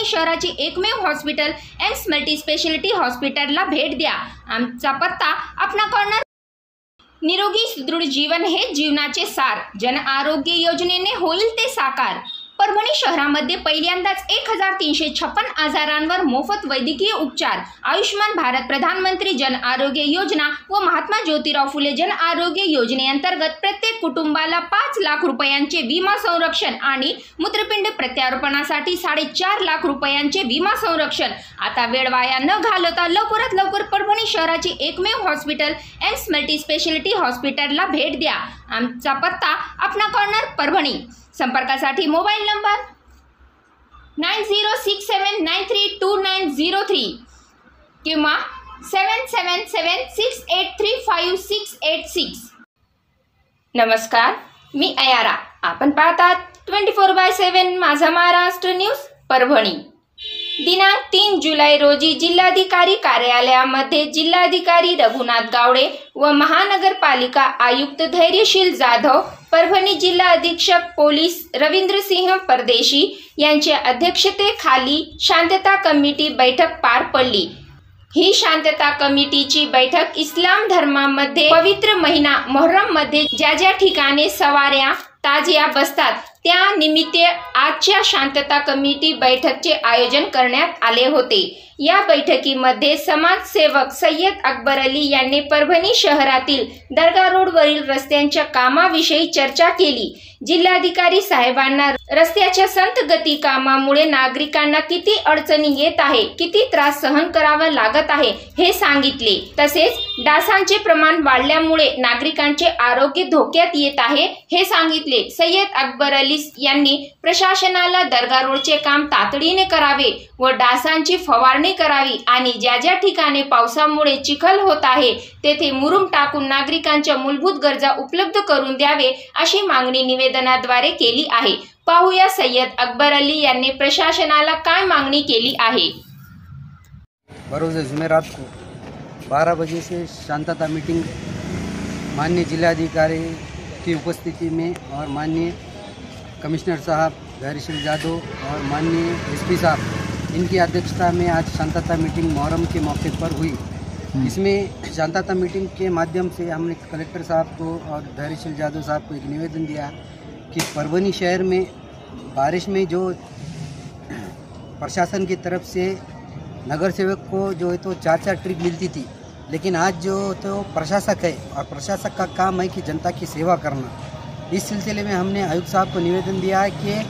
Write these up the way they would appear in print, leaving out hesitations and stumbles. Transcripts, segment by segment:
परभणी शहराची एकमेव hospital AIIMS multi speciality हॉस्पिटलला भेट द्या। आमचा पत्ता अपना कॉर्नर। निरोगी सुदृढ जीवन हे जीवनाचे सार। जन आरोग्य योजनेने होईल ते साकार। परभणी शहरामध्ये पहिल्यांदाच 1356 आजारांवर मोफत वैद्यकीय उपचार। आयुष्मान भारत प्रधानमंत्री जन आरोग्य योजना व महात्मा ज्योतिराव फुले जन आरोग्य योजनेअंतर्गत प्रत्येक कुटुंबाला 5 लाख रुपयांचे विमा संरक्षण आणि मूत्रपिंड प्रत्यारोपणासाठी 4.5 लाख रुपयांचे विमा संरक्षण। आता वेळ वाया न घालवता लवकरात लवकर परभणी शहराची एकमेव हॉस्पिटल एम्स मल्टी स्पेशालिटी हॉस्पिटलला भेट द्या। आमचा पत्ता अपना कॉर्नर परभणी। संपर्कासाठी मोबाईल नंबर 9067932903 किंवा 7776835686। नमस्कार, मी अयारा। आपण पाहतात 24/7 माझा महाराष्ट्र न्यूज परभणी। दिनांक 3 जुलै रोजी जिल्हाधिकारी कार्यालयामध्ये जिल्हाधिकारी रघुनाथ गावडे व महानगरपालिका आयुक्त धैर्यशील जाधव, परभणी जिल्हा अधीक्षक पोलीस रवींद्रसिंह परदेशी यांच्या अध्यक्षतेखाली शांतता कमिटी बैठक पार पडली। ही शांतता कमिटीची बैठक इस्लाम धर्मामध्ये पवित्र महिना मोहर्रम मध्ये ज्या ठिकाणी सवाऱ्या ताजिया बसतात त्या निमित्त आजच्या शांतता कमिटी बैठकचे आयोजन करण्यात आले होते। या बैठकीमध्ये समाजसेवक सय्यद अकबर अली यांनी परभणी शहरातील दर्गा रोडवरील रस्त्यांच्या कामाविषयी चर्चा केली। जिल्हाधिकारी साहेबांना रस्त्याच्या संत गती कामामुळे नागरिकांना किती अडचणी येत आहे, किती त्रास सहन करावा लागत आहे हे सांगितले। तसेच डासांचे प्रमाण वाढल्यामुळे नागरिकांचे आरोग्य धोक्यात येत आहे हे सांगितले। सय्यद अकबर अली यांनी प्रशासनाला दर्गा रोडचे काम तातडीने करावे व डासांची फवारणी करावी आणि ज्या ठिकाणी पावसामुळे चिखल होत आहे तेथे मुरुम टाकून नागरिकांच्या मूलभूत गरजा उपलब्ध करून द्यावे अशी मागणी निवेदनाद्वारे केली आहे। पाहूया सय्यद अकबर अली यांनी प्रशासनाला काय मागणी केली आहे। बरोज जुमेरात को 12 बजे से शांतता मीटिंग माननीय जिलाधिकारी की उपस्थिति में और माननीय कमिश्नर साहब धैर्यशील जाधव और माननीय एसपी साहब इनकी अध्यक्षता में आज शांतता मीटिंग मुहर्रम के मौके पर हुई। इसमें शांतता मीटिंग के माध्यम से हमने कलेक्टर साहब को और धैर्यशील जाधव साहब को एक निवेदन दिया कि परभणी शहर में बारिश में जो प्रशासन की तरफ से नगर सेवक को जो है तो 4 ट्रिप मिलती थी, लेकिन आज जो तो प्रशासक है और प्रशासक का काम है कि जनता की सेवा करना। इस सिलसिले में हमने आयुक्त साहब को निवेदन दिया है कि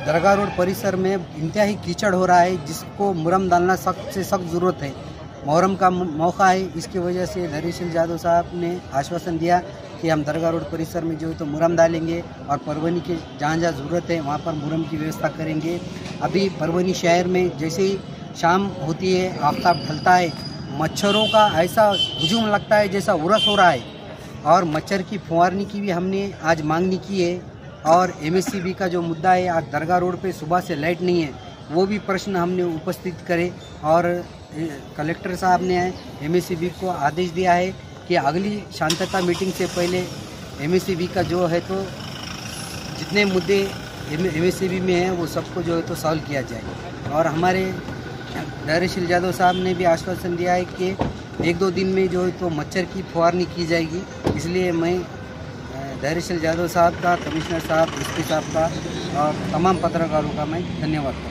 दरगाह रोड परिसर में इंतहाई कीचड़ हो रहा है, जिसको मुरम डालना सख्त से सख्त ज़रूरत है। मुहर्रम का मौका है, इसकी वजह से धैर्यशील जाधव साहब ने आश्वासन दिया कि हम दरगाह रोड परिसर में जो है तो मुरम डालेंगे और परभणी के जहाँ ज़रूरत है वहाँ पर मुरम की व्यवस्था करेंगे। अभी परभणी शहर में जैसे ही शाम होती है, आफ्ताब ढलता है, मच्छरों का ऐसा हुजूम लगता है जैसा उरस हो रहा है और मच्छर की फुहारनी की भी हमने आज मांगनी की है। और एमएससीबी का जो मुद्दा है, आज दरगाह रोड पे सुबह से लाइट नहीं है, वो भी प्रश्न हमने उपस्थित करे और कलेक्टर साहब ने एमएससीबी को आदेश दिया है कि अगली शांतता मीटिंग से पहले एमएससीबी का जो है तो जितने मुद्दे एमएससीबी में हैं वो सबको जो है तो सॉल्व किया जाए। और हमारे धैर्यशील जाधव साहब ने भी आश्वासन दिया है कि 1-2 दिन में जो है तो मच्छर की फुहारनी की जाएगी। इसलिए मैं धैर्यशील जाधव साहब का, कमिश्नर साहब, एसपी साहब का और तमाम पत्रकारों का मैं धन्यवाद करता हूँ।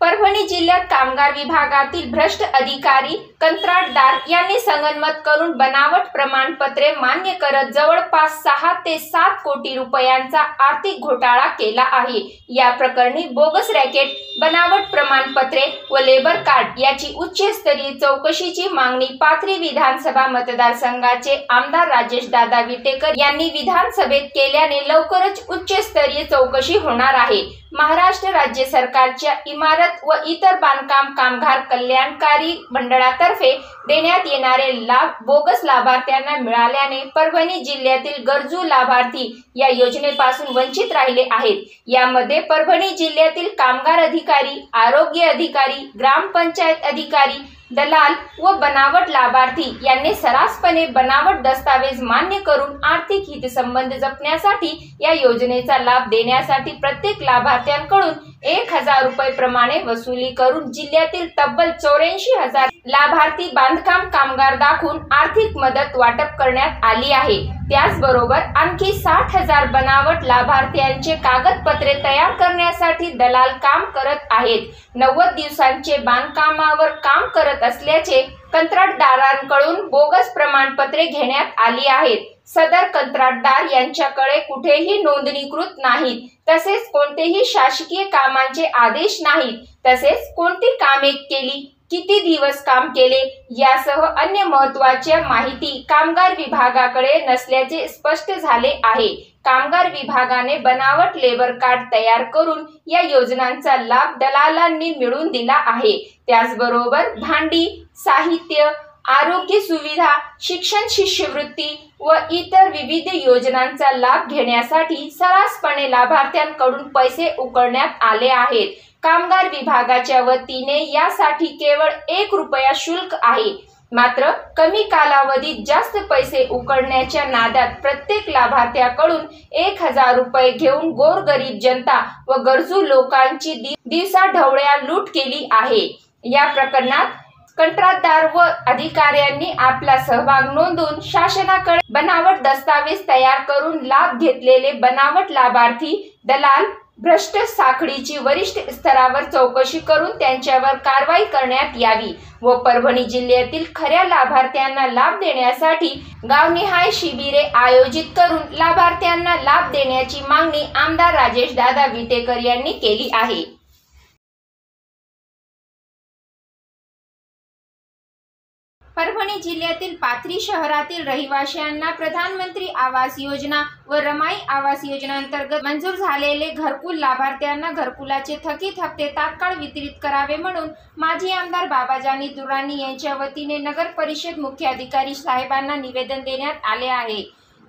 परभणी जिल्ह्यात कामगार विभागातील भ्रष्ट अधिकारी कंत्राटदार यांनी संगनमत करून बनावट प्रमाणपत्रे मान्य करत जवळपास 6 ते 7 कोटी रुपयांचा आर्थिक घोटाळा केला आहे। या प्रकरणी बोगस रॅकेट, बनावट प्रमाणपत्रे व लेबर कार्ड याची उच्चस्तरीय चौकशीची मागणी पाथरी विधानसभा मतदारसंघाचे आमदार राजेश दादा विटेकर यांनी विधानसभेत केल्याने लवकरच उच्चस्तरीय चौकशी होणार आहे। महाराष्ट्र राज्य सरकारच्या इमारत व इतर बांधकाम कामगार कल्याणकारी मंडळातर्फे देण्यात येणारे लाभ बोगस लाभार्थ्यांना मिळाल्याने परभणी जिल्ह्यातील गरजू लाभार्थी या योजनेपासून वंचित राहिले आहेत। यामध्ये परभणी जिल्ह्यातील कामगार अधिकारी, आरोग्य अधिकारी, ग्रामपंचायत अधिकारी, दलाल व बनावट लाभार्थी यांनी सर्रासपणे बनावट दस्तावेज मान्य करून आर्थिक हितसंबंध जपण्यासाठी या योजनेचा लाभ देण्यासाठी प्रत्येक लाभार्थ्यांकडून 1000 रुपये प्रमाणे वसुली करून जिल्ह्यातील तब्बल 84,000 लाभार्थी बांधकाम कामगार दाखवून आर्थिक मदत वाटप करण्यात आली आहे। त्याचबरोबर आणखी 60,000 बनावट लाभार्थ्यांचे कागदपत्रे तयार करण्यासाठी दलाल काम करत आहेत। 90 दिवसांचे बांधकामावर काम करत असल्याचे कंत्राटदारांकडून बोगस प्रमाणपत्रे घेण्यात आली आहेत। सदर कंत्राटदार यांच्याकडे कुठेही नोंदणीकृत नाहीत, तसेच कोणतेही शासकीय कामांचे आदेश नाहीत, तसेच कोणती कामे केली, किती दिवस काम केले यासह अन्य महत्त्वाच्या माहिती कामगार विभागाकडे नसल्याचे स्पष्ट झाले आहे। कामगार विभागाने बनावट लेबर कार्ड तयार करून या योजनांचा लाभ दलालांनी मिळवून दिला आहे। त्याचबरोबर भांडी, साहित्य, आरोग्य सुविधा, शिक्षण शिष्यवृत्ती व इतर विविध योजनांचा लाभ घेण्यासाठी सर्रासपणे लाभार्थ्यांकडून पैसे उकळण्यात आले आहेत। कामगार विभागाच्या वतीने यासाठी केवळ 1 रुपया शुल्क आहे। मात्र कमी कालावधीत जास्त पैसे उकळण्याच्या नादात प्रत्येक लाभार्थ्याकडून 1000 रुपये घेऊन गोरगरीब जनता व गरजू लोकांची दिवसाढवळ्या लूट केली आहे। या प्रकरणात कंत्राटदार व अधिकाऱ्यांनी आपला सहभाग नोंदवून शासनाकडे बनावट दस्तावेज तयार करून लाभ घेतलेले बनावट लाभार्थी, दलाल, भ्रष्ट साखळीची वरिष्ठ स्तरावर चौकशी करून त्यांच्यावर कारवाई करण्यात यावी व परभणी जिल्ह्यातील खऱ्या लाभार्थ्यांना लाभ देण्यासाठी गावनिहाय शिबिरे आयोजित करून लाभार्थ्यांना लाभ देण्याची मागणी आमदार राजेशदादा विटेकर यांनी केली आहे। परभणी जिल्ह्यातील पाथरी शहरातील रहिवाशांना प्रधानमंत्री आवास योजना व रमाई आवास योजनेअंतर्गत मंजूर झालेले घरकुल लाभार्थ्यांना घरकुलाचे थकीत हप्ते तात्काळ वितरित करावे म्हणून माजी आमदार बाबाजानी दुर्राणी यांच्या वतीने नगर परिषद मुख्याधिकारी साहेबांना निवेदन देण्यात आले आहे।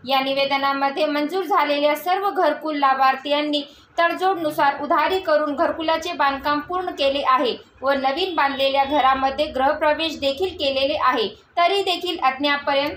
या निवेदनामध्ये मंजूर झालेल्या सर्व घरकुल लाभार्थ्यांनी तडजोडनुसार उधारी करून घरकुलाचे बांधकाम पूर्ण केले आहे व नवीन बांधलेल्या घरामध्ये गृहप्रवेश देखील केलेले आहे, तरी देखील अद्यापपर्यंत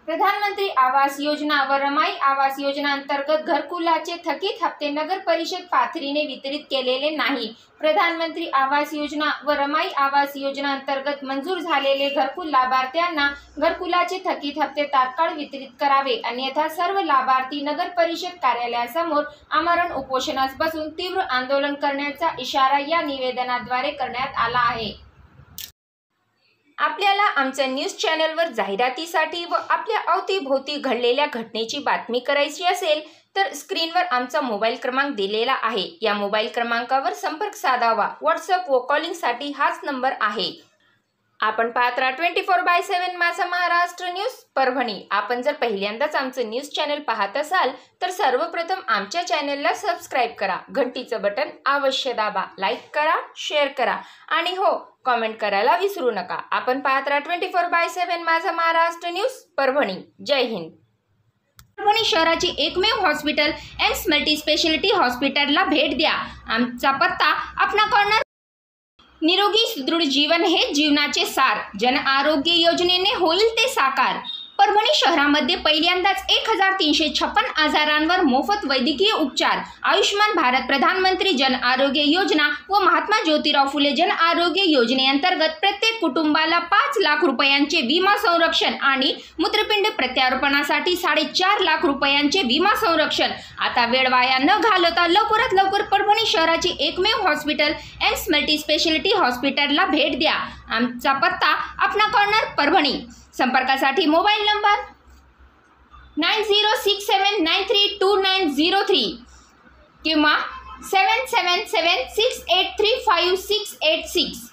प्रधानमंत्री आवास योजना व रमाई आवास योजना अंतर्गत घरकुलाचे थकीत हप्ते नगर परिषद पाथरीने वितरित केलेले नाही। प्रधानमंत्री आवास योजना व रमाई आवास योजना अंतर्गत मंजूर झालेले घरकुल लाभार्थ्यांना घरकुलाचे थकीत हप्ते तात्काळ वितरित करावे, अन्यथा सर्व लाभार्थी नगर परिषद कार्यालयासमोर आमरण उपोषणास बसून तीव्र आंदोलन करण्याचा इशारा या निवेदनाद्वारे करण्यात आला आहे। आपल्याला आमच्या न्यूज चॅनलवर जाहिरातीसाठी व आपल्या अवतीभोवती घडलेल्या घटनेची बातमी करायची असेल तर स्क्रीनवर आमचा मोबाईल क्रमांक दिलेला आहे। या मोबाईल क्रमांकावर संपर्क साधावा। व्हॉट्सअप व कॉलिंगसाठी हाच नंबर आहे। आपण पाहत राहा 24/7 माझा महाराष्ट्र न्यूज परभणी। आपण जर पहिल्यांदाच आमचं न्यूज चॅनल पाहत असाल तर सर्वप्रथम आमच्या चॅनलला सबस्क्राईब करा, घंटीचं बटन अवश्य दाबा, लाईक करा, शेअर करा आणि हो कमेंट करायला विसरू नका। आपण पाहत राहा 24/7 माझा महाराष्ट्र न्यूज परभणी। जय हिंद। परभणी शहराची एकमेव हॉस्पिटल एम्स मल्टी स्पेशालिटी हॉस्पिटलला भेट द्या। आमचा पत्ता आपणा कॉर्नर। निरोगी सुदृढ जीवन हे जीवनाचे सार। जन आरोग्य योजनेने होईल ते साकार। परभणी शहरामध्ये पहिल्यांदाच 1356 आजारांवर मोफत वैद्यकीय उपचार। आयुष्मान भारत प्रधानमंत्री जन आरोग्य योजना व महात्मा ज्योतिराव फुले जन आरोग्य योजनेअंतर्गत प्रत्येक कुटुंबाला 5 लाख रुपयांचे विमा संरक्षण आणि मूत्रपिंड प्रत्यारोपणासाठी 4.5 लाख रुपयांचे विमा संरक्षण। आता वेळ वाया न घालवता लवकरात लवकर परभणी शहराची एकमेव हॉस्पिटल एम्स मल्टी स्पेशालिटी हॉस्पिटलला भेट द्या। आमचा पत्ता आपणा कॉर्नर परभणी। संपर्कासाठी मोबाईल नंबर 9067932903 किंवा 7776835686।